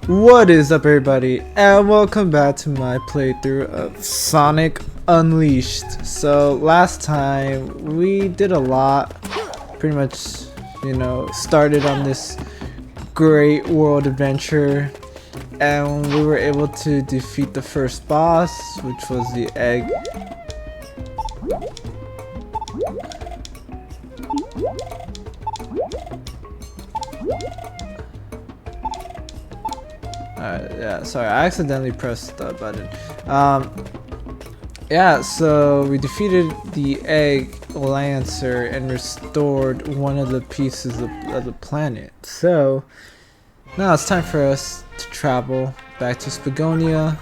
What is up, everybody, and welcome back to my playthrough of Sonic Unleashed. So last time we did a lot, pretty much, started on this great world adventure, and we were able to defeat the first boss, which was the egg. Yeah, sorry, I accidentally pressed the button. Yeah, so we defeated the egg lancer and restored one of the pieces of the planet. So now it's time for us to travel back to Spagonia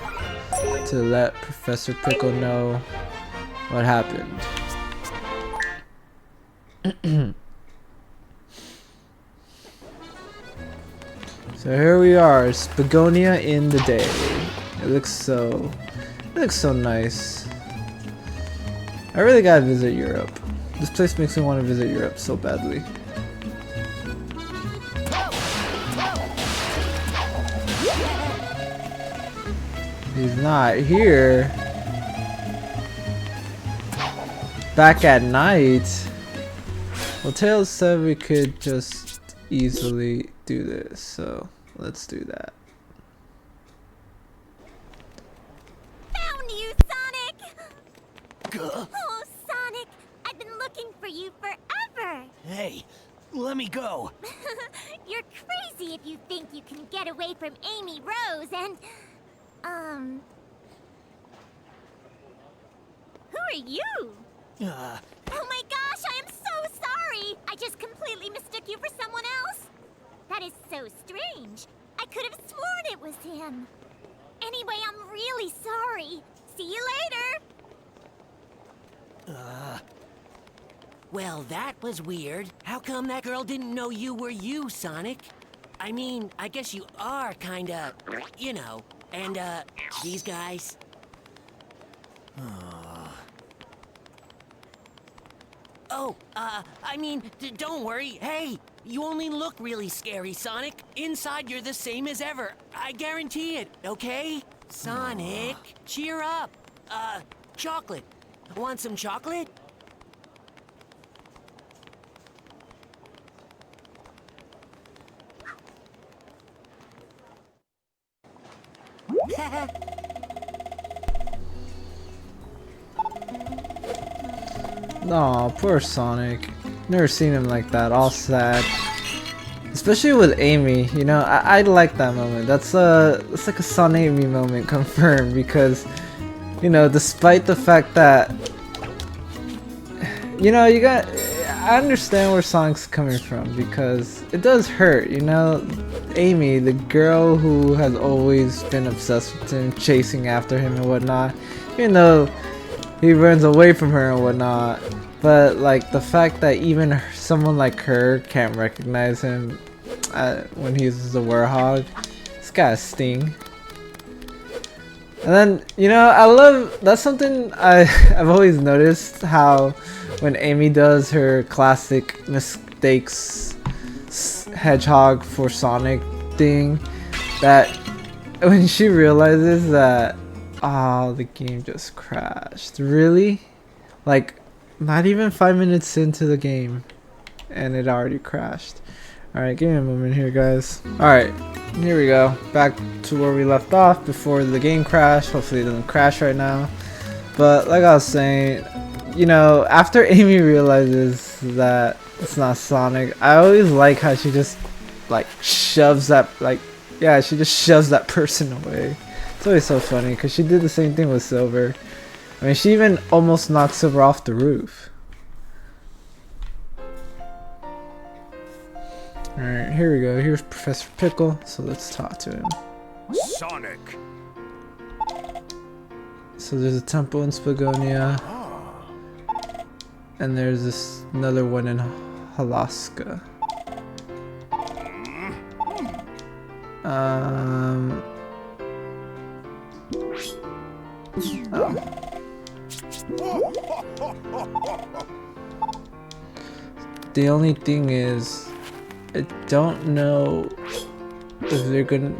to let Professor Pickle know what happened. So here we are, Spagonia in the day. It looks so nice. I really gotta visit Europe. This place makes me want to visit Europe so badly. He's not here. Back at night. Well, Tails said we could just easily do this, so let's do that. Found you, Sonic! Oh, Sonic, I've been looking for you forever. Hey, let me go. You're crazy if you think you can get away from Amy Rose and, who are you? Oh my gosh, I am so sorry! I just completely mistook you for someone else. That is so strange. I could have sworn it was him. Anyway, I'm really sorry. See you later. Well, that was weird. How come that girl didn't know you were you, Sonic? I mean, I guess you are kinda, and, these guys. Oh, I mean, don't worry. Hey, you only look really scary, Sonic. Inside, you're the same as ever. I guarantee it, okay? Sonic, cheer up. Chocolate. Want some chocolate? Aw, poor Sonic. Never seen him like that, all sad. Especially with Amy, I like that moment. It's like a Son Amy moment confirmed because, despite the fact that, I understand where Sonic's coming from because it does hurt, Amy, the girl who has always been obsessed with him, chasing after him and whatnot, even though he runs away from her and whatnot, but like the fact that even someone like her can't recognize him when he uses the Werehog, it's gotta sting. And then, that's something I've always noticed, how when Amy does her classic mistakes Hedgehog for Sonic thing, that when she realizes that, oh, the game just crashed. Really? Like, not even 5 minutes into the game, and it already crashed. Alright, give me a moment here, guys. Alright, here we go. Back to where we left off before the game crashed. Hopefully it doesn't crash right now. But like I was saying, after Amy realizes that it's not Sonic, I always like how she just, shoves that, she just shoves that person away. It's always so funny because she did the same thing with Silver. I mean, she even almost knocked Silver off the roof. Alright, here we go. Here's Professor Pickle, so let's talk to him. Sonic. So there's a temple in Spagonia. And there's another one in Alaska. Oh. The only thing is, I don't know if they're gonna...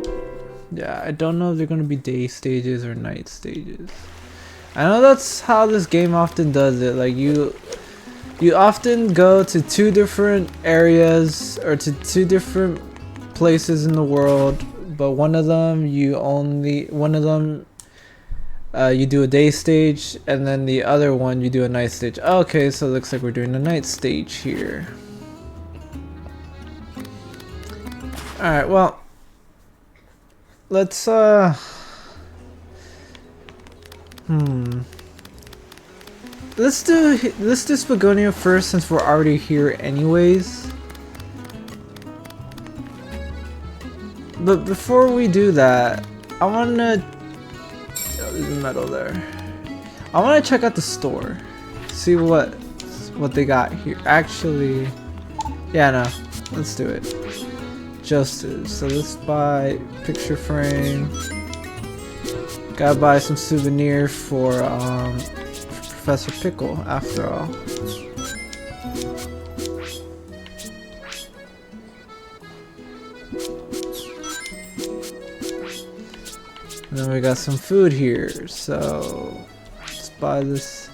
Yeah, I don't know if they're gonna be day stages or night stages. I know that's how this game often does it. Like you often go to two different areas or to two different places in the world, but one of them you do a day stage, and then the other one you do a night stage. Okay, so it looks like we're doing a night stage here. Alright, well, let's let's do Spagonia first, since we're already here anyways. But before we do that, I wanna... Oh, there's a metal there. I wanna check out the store. See what they got here. Actually, yeah, no. Let's do it. Justice. So let's buy picture frame. Gotta buy some souvenir for Professor Pickle, after all. And then we got some food here, so let's buy this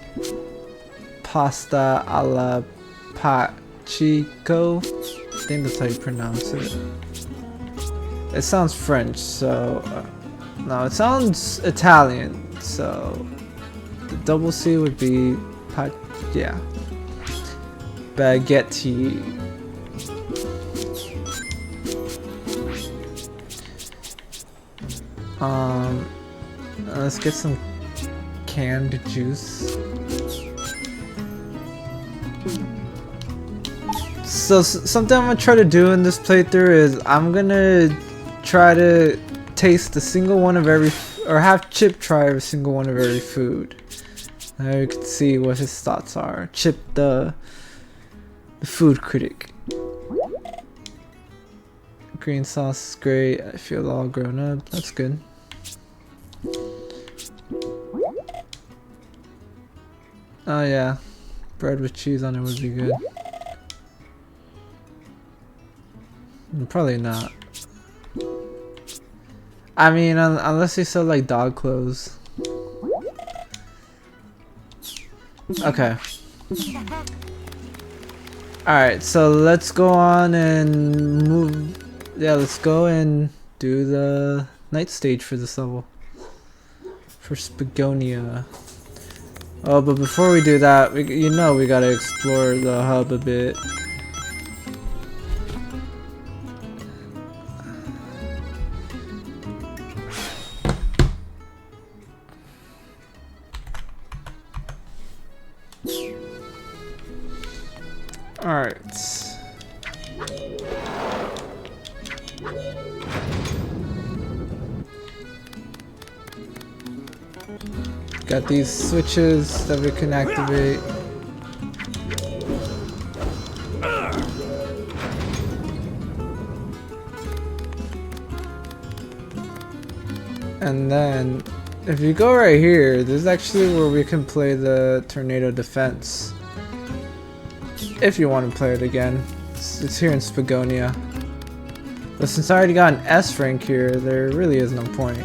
pasta alla pachico. I think that's how you pronounce it. It sounds French, so no, it sounds Italian, so the double C would be yeah, baguette. Let's get some canned juice. So something I'm gonna try to do in this playthrough is I'm gonna try to taste a single one of every, or have Chip try a single one of every food. Now you can see what his thoughts are. Chip, the food critic. Green sauce is great. I feel all grown up. That's good. Oh yeah, bread with cheese on it would be good. Probably not. I mean, unless you sell like dog clothes. Okay. Alright, so let's go on and move. Yeah, let's go and do the night stage for this level. For Spagonia. Oh, but before we do that, we gotta explore the hub a bit. Alright. Got these switches that we can activate. And then, if you go right here, this is actually where we can play the tornado defense. If you want to play it again. It's here in Spagonia. But since I already got an S rank here, there really is no point.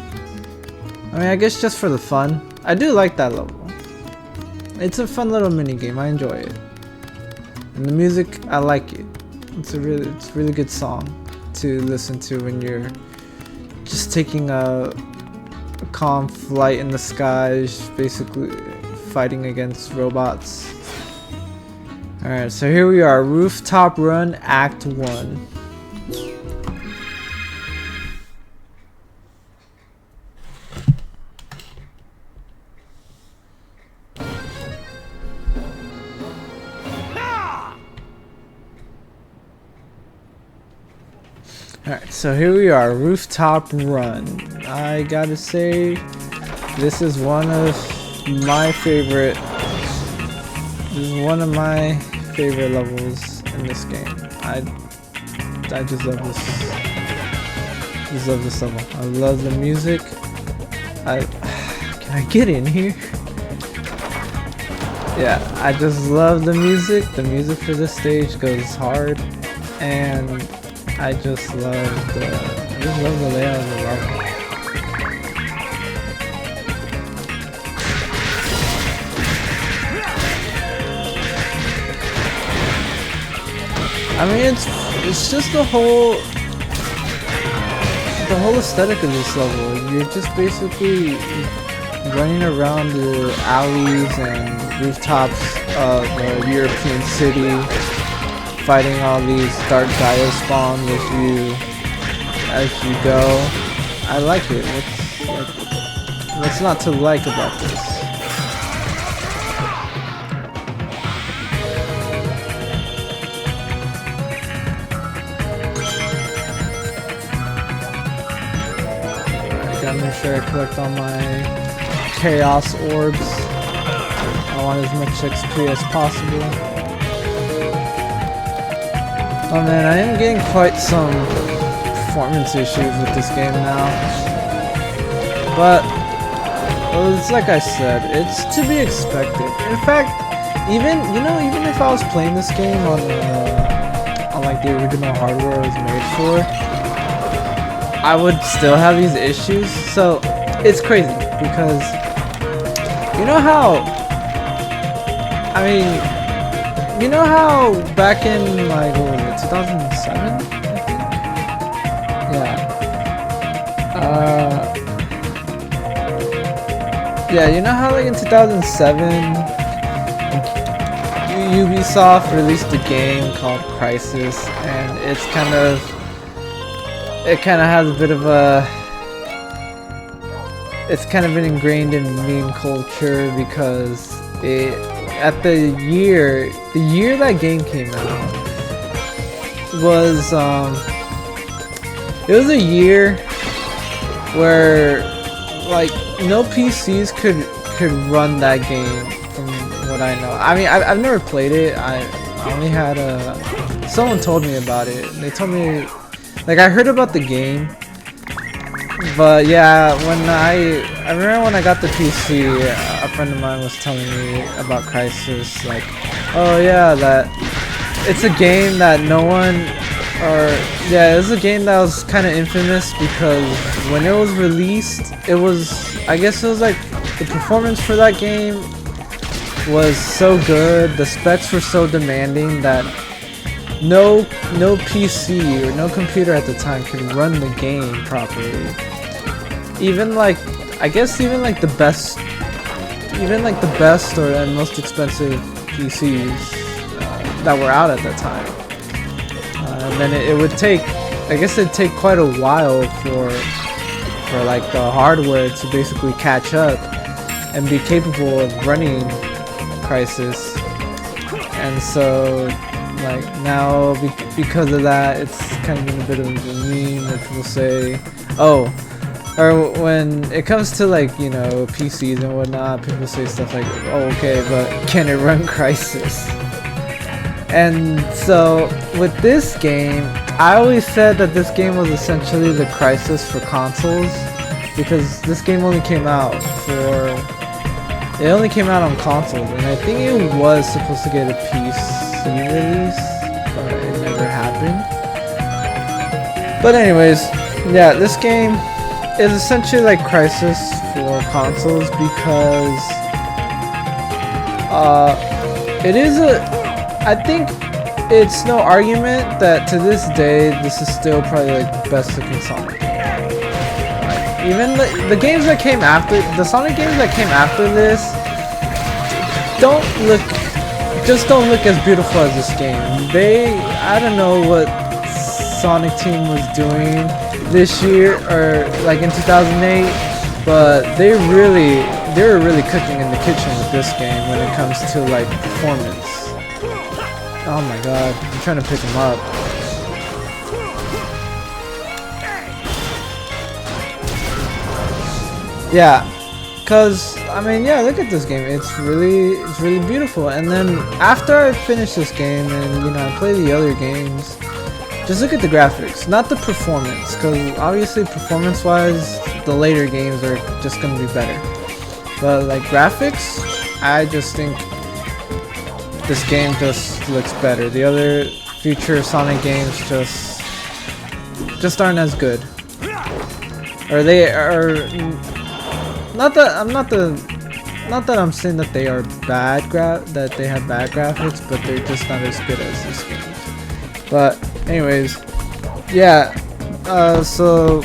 I mean, I guess just for the fun. I do like that level. It's a fun little mini game. I enjoy it. And the music, I like it. It's a really good song to listen to when you're just taking a calm flight in the skies, basically fighting against robots. Alright, so here we are, Rooftop Run Act 1. Alright, so here we are, Rooftop Run. I gotta say, this is one of my favorite levels in this game. I just love this. Just love this level. I love the music. Can I get in here? Yeah, I just love the music. The music for this stage goes hard, and I just love the layout of the level. I mean, it's just the whole aesthetic of this level. You're just basically running around the alleys and rooftops of a European city, fighting all these Dark Gaia spawn with you as you go. I like it. What's not to like about this? Gotta make sure I collect all my chaos orbs. I want as much XP as possible. Oh man, I am getting quite some performance issues with this game now. But, well, it's like I said, it's to be expected. In fact, even if I was playing this game on like the original hardware it was made for, I would still have these issues. So it's crazy because you know how back in like what was it, 2007 I think? Yeah, you know how like in 2007 Ubisoft released a game called Crisis, and it kind of has a bit of it's kind of been ingrained in meme culture because the year that game came out was it was a year where like no PCs could run that game from what I know. I mean, I've never played it. I only had someone told me about it. They told me, like, I heard about the game, but yeah, I remember when I got the PC, a friend of mine was telling me about Crisis, like, oh yeah, that it's a game that no one, it was a game that was kind of infamous because when it was released, I guess it was like, the performance for that game was so good, the specs were so demanding that no PC or no computer at the time could run the game properly. Even like the best and most expensive PCs that were out at that time. And then it would take, I guess it'd take quite a while for like the hardware to basically catch up and be capable of running Crisis. And so like now because of that, it's kind of been a bit of a meme where people say, oh, or when it comes to like, you know, PCs and whatnot, people say stuff like, oh okay, but can it run Crisis? And so with this game, I always said that this game was essentially the Crisis for consoles, because this game only came out on consoles, and I think it was supposed to get a PC release, but it never happened. But anyways, yeah, this game is essentially like Crisis for consoles because I think it's no argument that to this day this is still probably like the best looking Sonic game. Even the games that came after, the Sonic games that came after this don't look as beautiful as this game. I don't know what Sonic Team was doing this year or like in 2008, but they were really cooking in the kitchen with this game when it comes to like performance. Oh my god, I'm trying to pick him up. Yeah, cause I mean, yeah, look at this game. It's really beautiful. And then after I finish this game and I play the other games, just look at the graphics, not the performance, cause obviously performance-wise, the later games are just gonna be better. But like graphics, I just think this game just looks better. The other future Sonic games just aren't as good. Or they are not that I'm saying that they are bad that they have bad graphics, but they're just not as good as this game. But anyways, yeah. So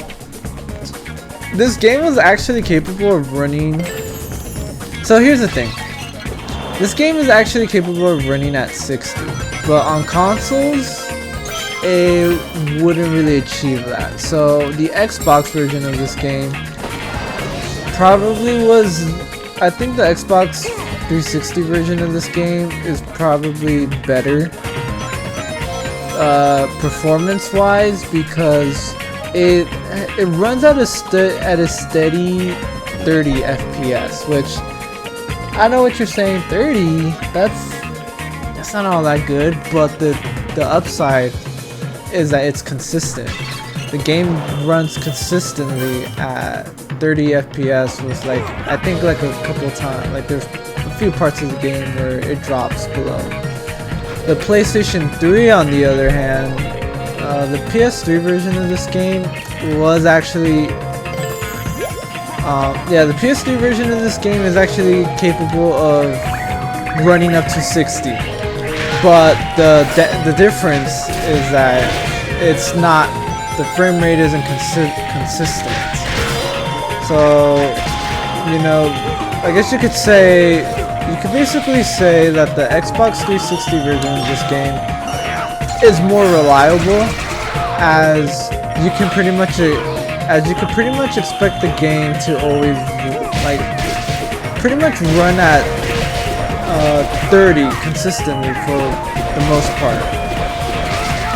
this game was actually capable of running. So here's the thing. This game is actually capable of running at 60, but on consoles, it wouldn't really achieve that. So the Xbox version of this game probably was, I think the Xbox 360 version of this game is probably better performance-wise, because it runs at a steady 30 FPS, which I know what you're saying. 30, that's not all that good, but the upside is that it's consistent. The game runs consistently at 30 FPS with like, I think like a couple of times, like there's a few parts of the game where it drops below. The PlayStation 3 on the other hand, the PS3 version of this game was actually, yeah, the PS3 version of this game is actually capable of running up to 60. But the difference is that it's not, the frame rate isn't consistent. So, you know, I guess you could say, you could basically say that the Xbox 360 version of this game is more reliable, as you can pretty much expect the game to always like pretty much run at 30 consistently for the most part.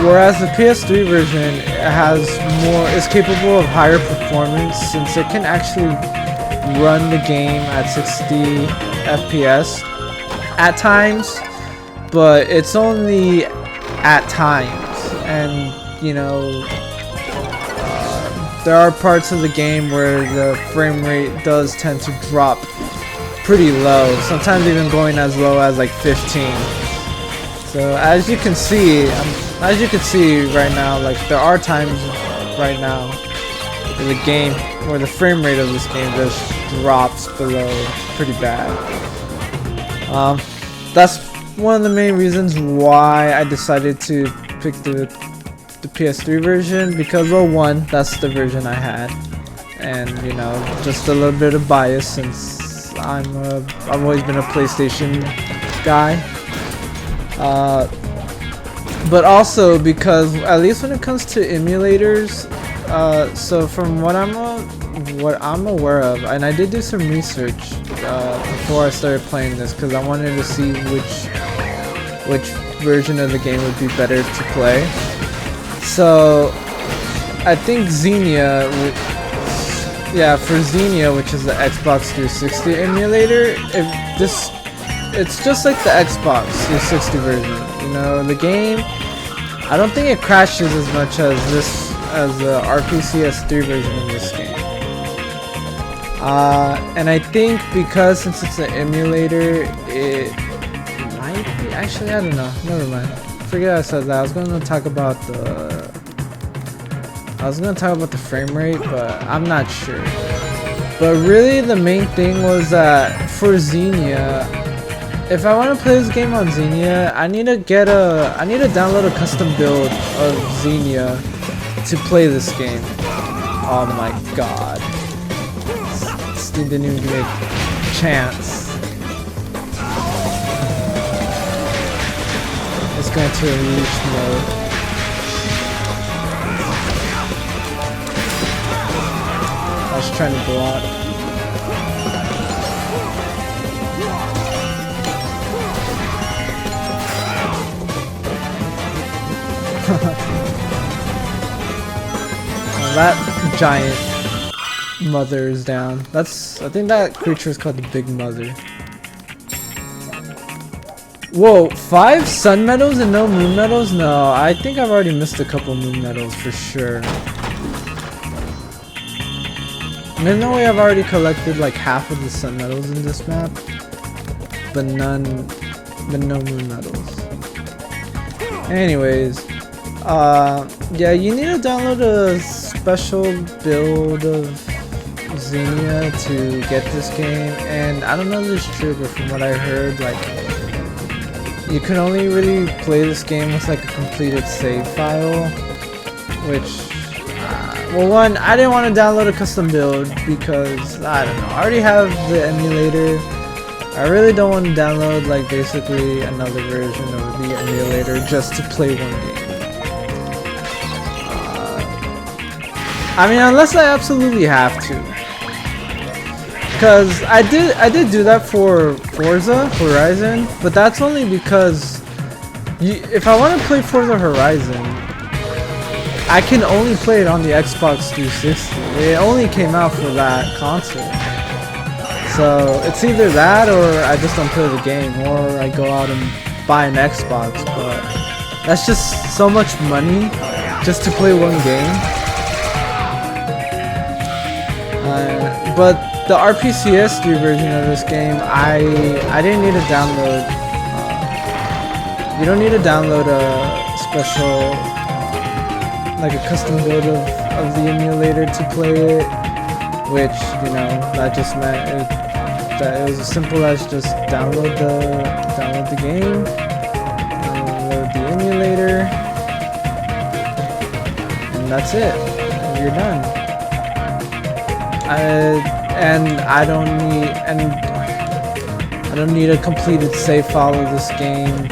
Whereas the PS3 version is capable of higher performance, since it can actually run the game at 60 FPS at times, but it's only at times, and you know, there are parts of the game where the frame rate does tend to drop pretty low, sometimes even going as low as like 15. So as you can see right now, like there are times right now in the game where the frame rate of this game just drops below pretty bad. That's one of the main reasons why I decided to pick the PS3 version, because, well, one, that's the version I had, and you know, just a little bit of bias since I've always been a PlayStation guy, but also because, at least when it comes to emulators, so from what I'm aware of, and I did do some research before I started playing this, because I wanted to see which version of the game would be better to play. So I think Xenia, for Xenia, which is the Xbox 360 emulator, it's just like the Xbox 360 version. You know, the game, I don't think it crashes as much as the RPCS3 version of this game. And I think because since it's an emulator, it might be, actually, I don't know, never mind. Forget I said that. I was going to talk about the frame rate, but I'm not sure. But really, the main thing was that for Xenia, if I want to play this game on Xenia, I need to download a custom build of Xenia to play this game. Oh my god. This thing didn't even give me a chance. Let's go into unleash mode. I was trying to block. That giant mother is down. I think that creature is called the Big Mother. Whoa, 5 sun medals and no moon medals? No, I think I've already missed a couple moon medals for sure. There's no way I've already collected like half of the sun medals in this map, but no moon medals. Anyways, yeah, you need to download a special build of Xenia to get this game, and I don't know if it's true, but from what I heard, like, you can only really play this game with like a completed save file, which well, one, I didn't want to download a custom build because I don't know, I already have the emulator. I really don't want to download like basically another version of the emulator just to play one game. I mean, unless I absolutely have to. Because I did do that for Forza Horizon, but that's only because if I want to play Forza Horizon, I can only play it on the Xbox 360. It only came out for that console. So it's either that or I just don't play the game, or I go out and buy an Xbox, but that's just so much money just to play one game. But the RPCS3 version of this game, I didn't need to download. You don't need to download a special, like a custom build of the emulator to play it, which, you know, that just meant that it was as simple as just download the game, download the emulator, and that's it. And you're done. I don't need a completed save file of this game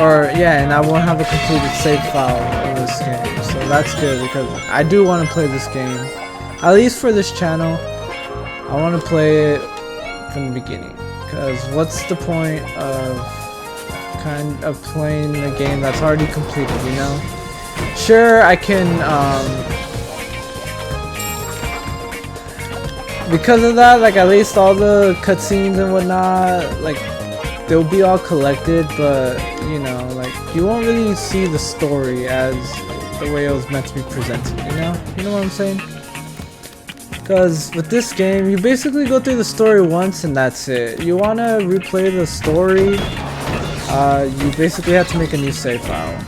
and I won't have a completed save file of this game, so that's good because I do want to play this game, at least for this channel. I want to play it from the beginning, because what's the point of playing a game that's already completed, you know? Sure, I can because of that, like, at least all the cutscenes and whatnot, like, they'll be all collected, but, you know, like, you won't really see the story as the way it was meant to be presented, you know? You know what I'm saying? Because with this game, you basically go through the story once and that's it. You want to replay the story, you basically have to make a new save file.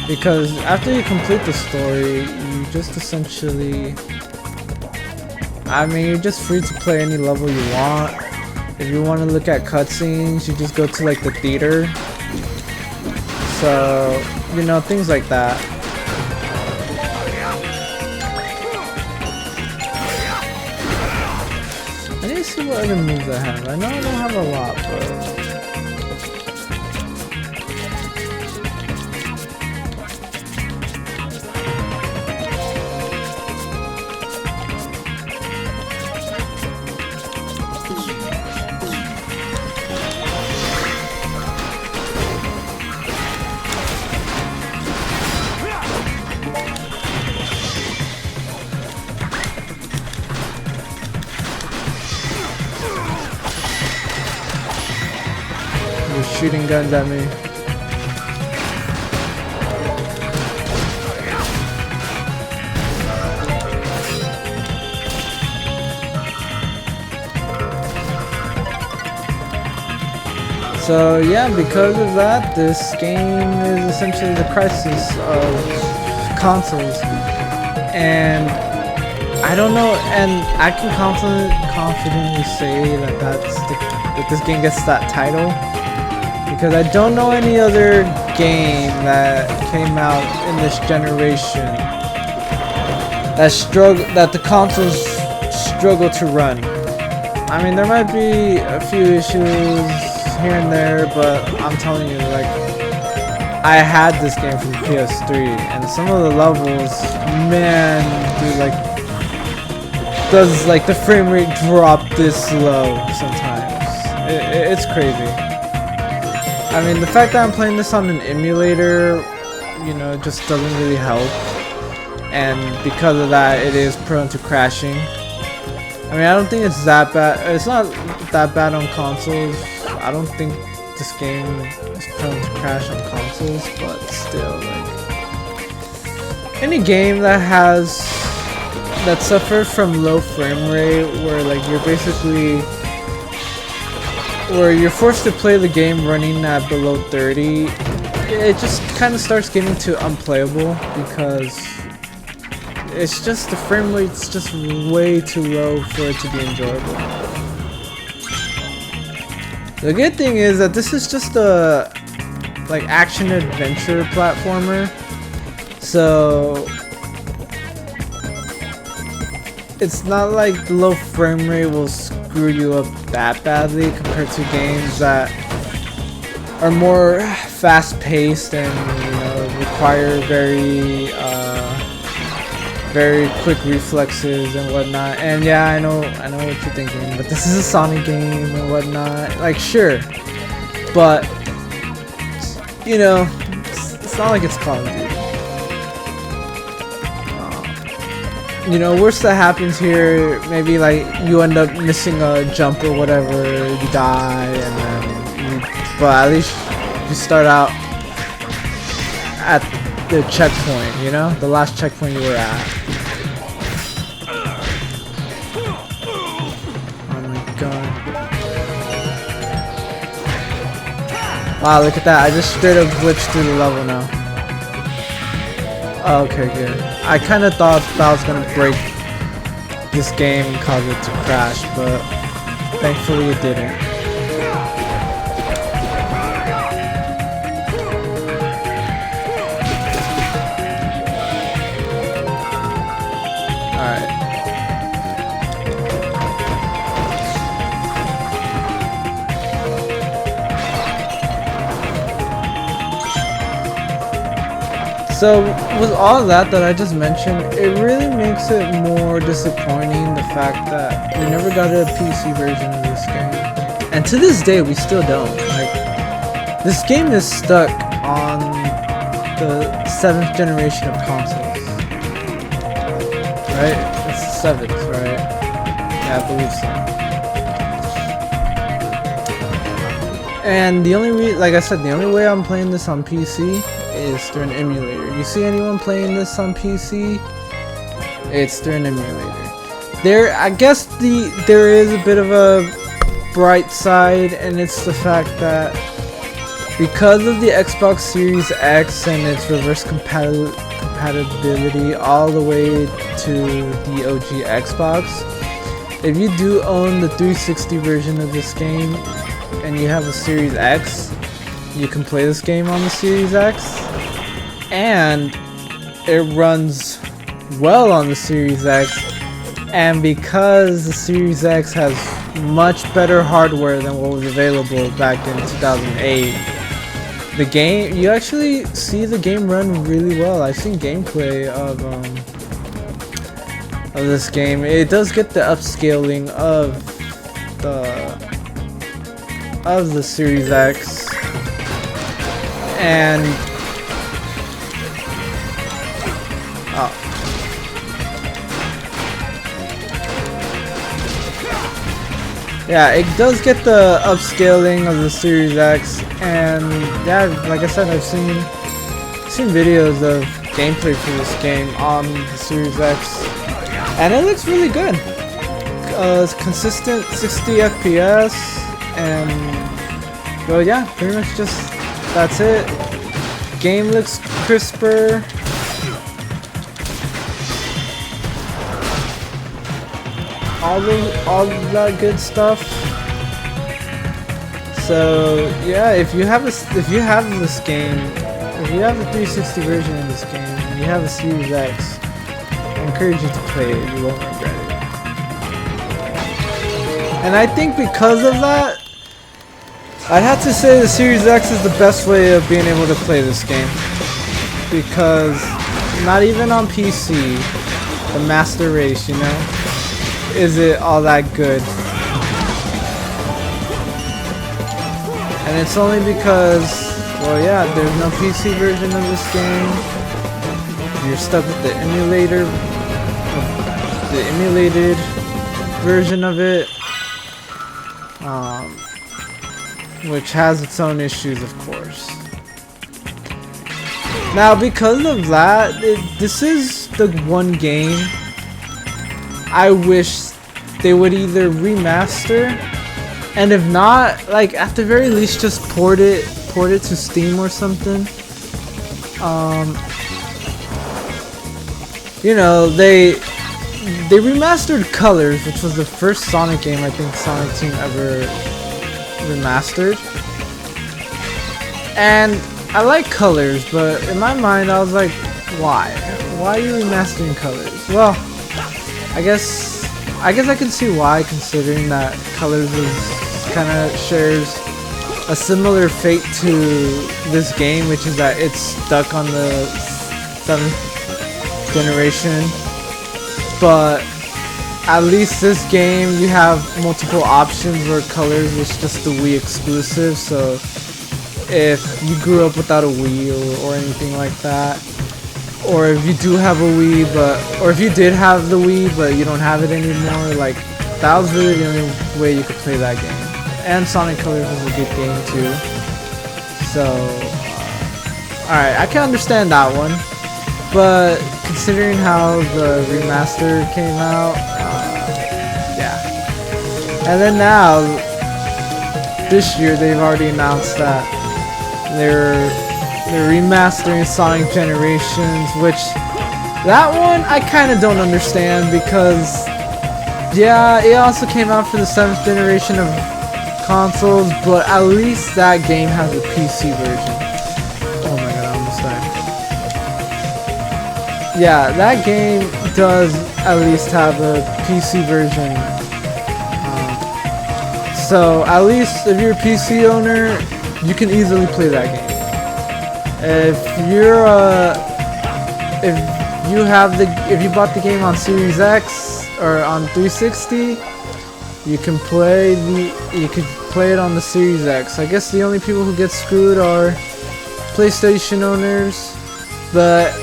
Because after you complete the story, you just essentially, I mean, you're just free to play any level you want. If you want to look at cutscenes, you just go to like the theater. So, you know, things like that. I need to see what other moves I have. I know I don't have a lot, but shooting guns at me. So yeah, because of that, this game is essentially the crisis of consoles, and I don't know, and I can confidently say that that this game gets that title. Because I don't know any other game that came out in this generation that the consoles struggle to run. I mean, there might be a few issues here and there, but I'm telling you, like, I had this game from PS3, and some of the levels, man, dude, like, does like the frame rate drop this low sometimes? It's crazy. I mean, the fact that I'm playing this on an emulator, you know, just doesn't really help. And because of that, it is prone to crashing. I mean, I don't think it's that bad. It's not that bad on consoles. I don't think this game is prone to crash on consoles, but still, like, any game that suffers from low frame rate, where like where you're forced to play the game running at below 30, it just kind of starts getting to unplayable, because it's just the frame rate's just way too low for it to be enjoyable. The good thing is that this is just a like action adventure platformer, so it's not like the low frame rate will screw you up that badly compared to games that are more fast-paced and, you know, require very quick reflexes and whatnot. And yeah, I know what you're thinking, but this is a Sonic game and whatnot. Like, sure, but you know, it's not like it's Call of Duty. You know, worst that happens here, maybe like you end up missing a jump or whatever, you die, and then but at least you start out at the checkpoint, you know? The last checkpoint you were at. Oh my god. Wow, look at that. I just straight up glitched through the level now. Oh, okay, good. I kind of thought that was going to break this game and cause it to crash, but thankfully it didn't. So with all that I just mentioned, it really makes it more disappointing the fact that we never got a PC version of this game. And to this day, we still don't. Like, this game is stuck on the 7th generation of consoles. Right? It's the 7th, right? Yeah, I believe so. And the only like I said, the only way I'm playing this on PC is through an emulator. You see anyone playing this on PC? It's through an emulator. I guess there is a bit of a bright side, and it's the fact that because of the Xbox Series X and its reverse compatibility all the way to the OG Xbox, if you do own the 360 version of this game and you have a Series X, you can play this game on the Series X, and it runs well on the Series X. And because the Series X has much better hardware than what was available back in 2008, the game, you actually see the game run really well. I've seen gameplay of this game. It does get the upscaling of the Series X, and yeah, it does get the upscaling of the Series X, and yeah, like I said, I've seen videos of gameplay for this game on the Series X, and it looks really good. It's consistent 60 FPS, and well, yeah, pretty much just that's it. Game looks crisper. All that good stuff. So yeah, if you have this game, if you have the 360 version of this game, and you have a Series X, I encourage you to play it. You won't regret it. And I think because of that, I'd have to say the Series X is the best way of being able to play this game, because not even on PC, the master race, you know, is it all that good. And it's only because, well, yeah, there's no PC version of this game. You're stuck with the emulated version of it, which has its own issues, of course. Now, because of that, this is the one game I wish they would either remaster, and if not, like at the very least, just port it to Steam or something. You know, they remastered Colors, which was the first Sonic game I think Sonic Team ever remastered. And I like colors, but in my mind I was like, why? Why are you remastering colors? Well, I guess I can see why, considering that colors is kind of shares a similar fate to this game, which is that it's stuck on the 7th generation. But at least this game, you have multiple options where colors is just the Wii exclusive. So if you grew up without a Wii or anything like that, or if you do have a Wii, or if you did have the Wii but you don't have it anymore, like, that was really the only way you could play that game. And Sonic Colors was a good game too. So, alright, I can understand that one. But considering how the remaster came out, yeah. And then now, this year they've already announced that they're remastering Sonic Generations, which that one I kind of don't understand because, yeah, it also came out for the 7th generation of consoles, but at least that game has a PC version. Oh my god, I almost died. Yeah, that game does at least have a PC version. So at least if you're a PC owner, you can easily play that game. If you bought the game on Series X or on 360, you could play it on the Series X. I guess the only people who get screwed are PlayStation owners, but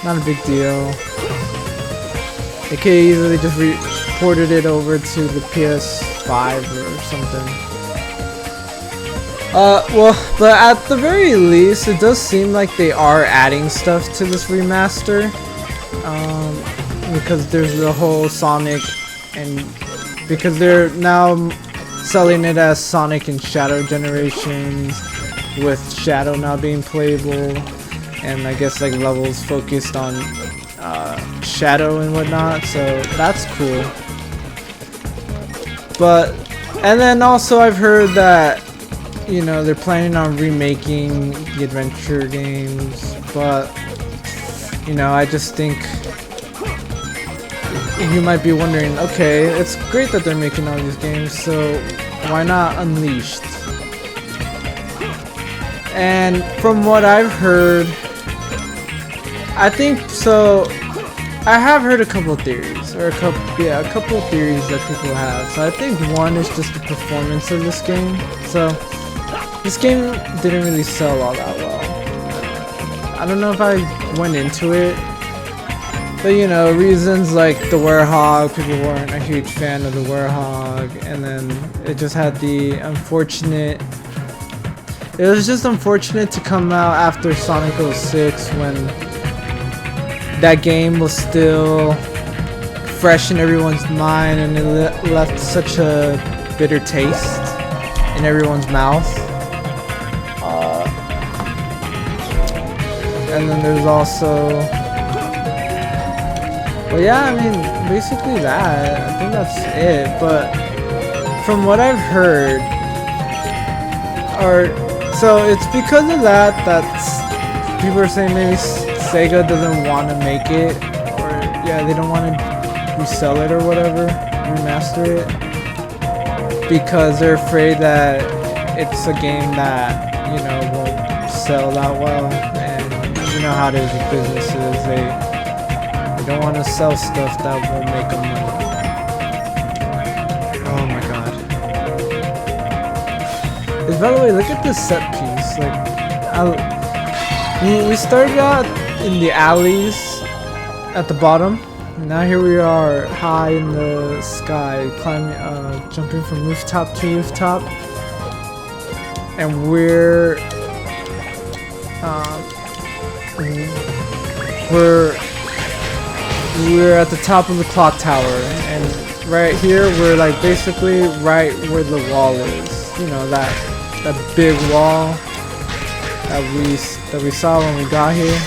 not a big deal. They could easily just ported it over to the PS5 or something. Well, but at the very least, it does seem like they are adding stuff to this remaster. Because there's the whole Sonic, and because they're now selling it as Sonic and Shadow generations, with Shadow now being playable, and I guess like levels focused on Shadow and whatnot, so that's cool. But, and then also I've heard that, you know, they're planning on remaking the adventure games, but, you know, I just think you might be wondering, okay, it's great that they're making all these games, so why not Unleashed? And from what I've heard, I think, so I have heard a couple of theories, or a couple of theories that people have. So I think one is just the performance of this game. So this game didn't really sell all that well. I don't know if I went into it, but you know, reasons like the Werehog, people weren't a huge fan of the Werehog, and then it just had the unfortunate, it was just unfortunate to come out after Sonic 06 when that game was still fresh in everyone's mind, and it left such a bitter taste in everyone's mouth. And then there's also, well, yeah, I mean, basically that. I think that's it. But from what I've heard, so it's because of that people are saying maybe Sega doesn't want to make it, or yeah, they don't want to resell it or whatever, remaster it, because they're afraid that it's a game that, you know, won't sell that well. And you know how it is with businesses, they don't want to sell stuff that won't make them money. Oh my god. By the way, look at this set piece. Like, we started out in the alleys at the bottom. Now here we are high in the sky, climbing, jumping from rooftop to rooftop, and we're at the top of the clock tower, and right here we're like basically right where the wall is. You know, that big wall that we saw when we got here.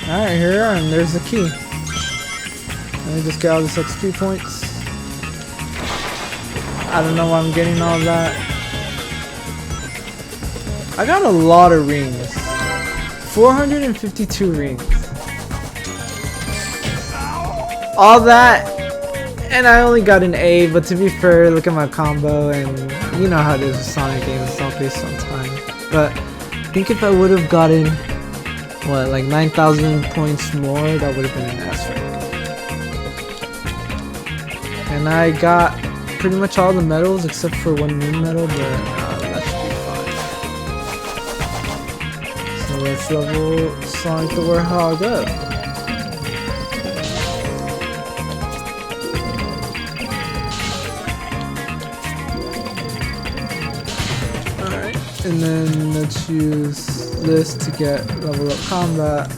Alright, here I am. There's the key. Let me just get all this XP points. I don't know why I'm getting all that. I got a lot of rings. 452 rings. All that, and I only got an A, but to be fair, look at my combo, and you know how it is with Sonic games, it's all based on time. But I think if I would have gotten, what, like 9,000 points more, that would have been an S rank. And I got pretty much all the medals except for one new medal, but that should be fine. So let's level Sonic the Werehog up. And then let's use this to get level up combat.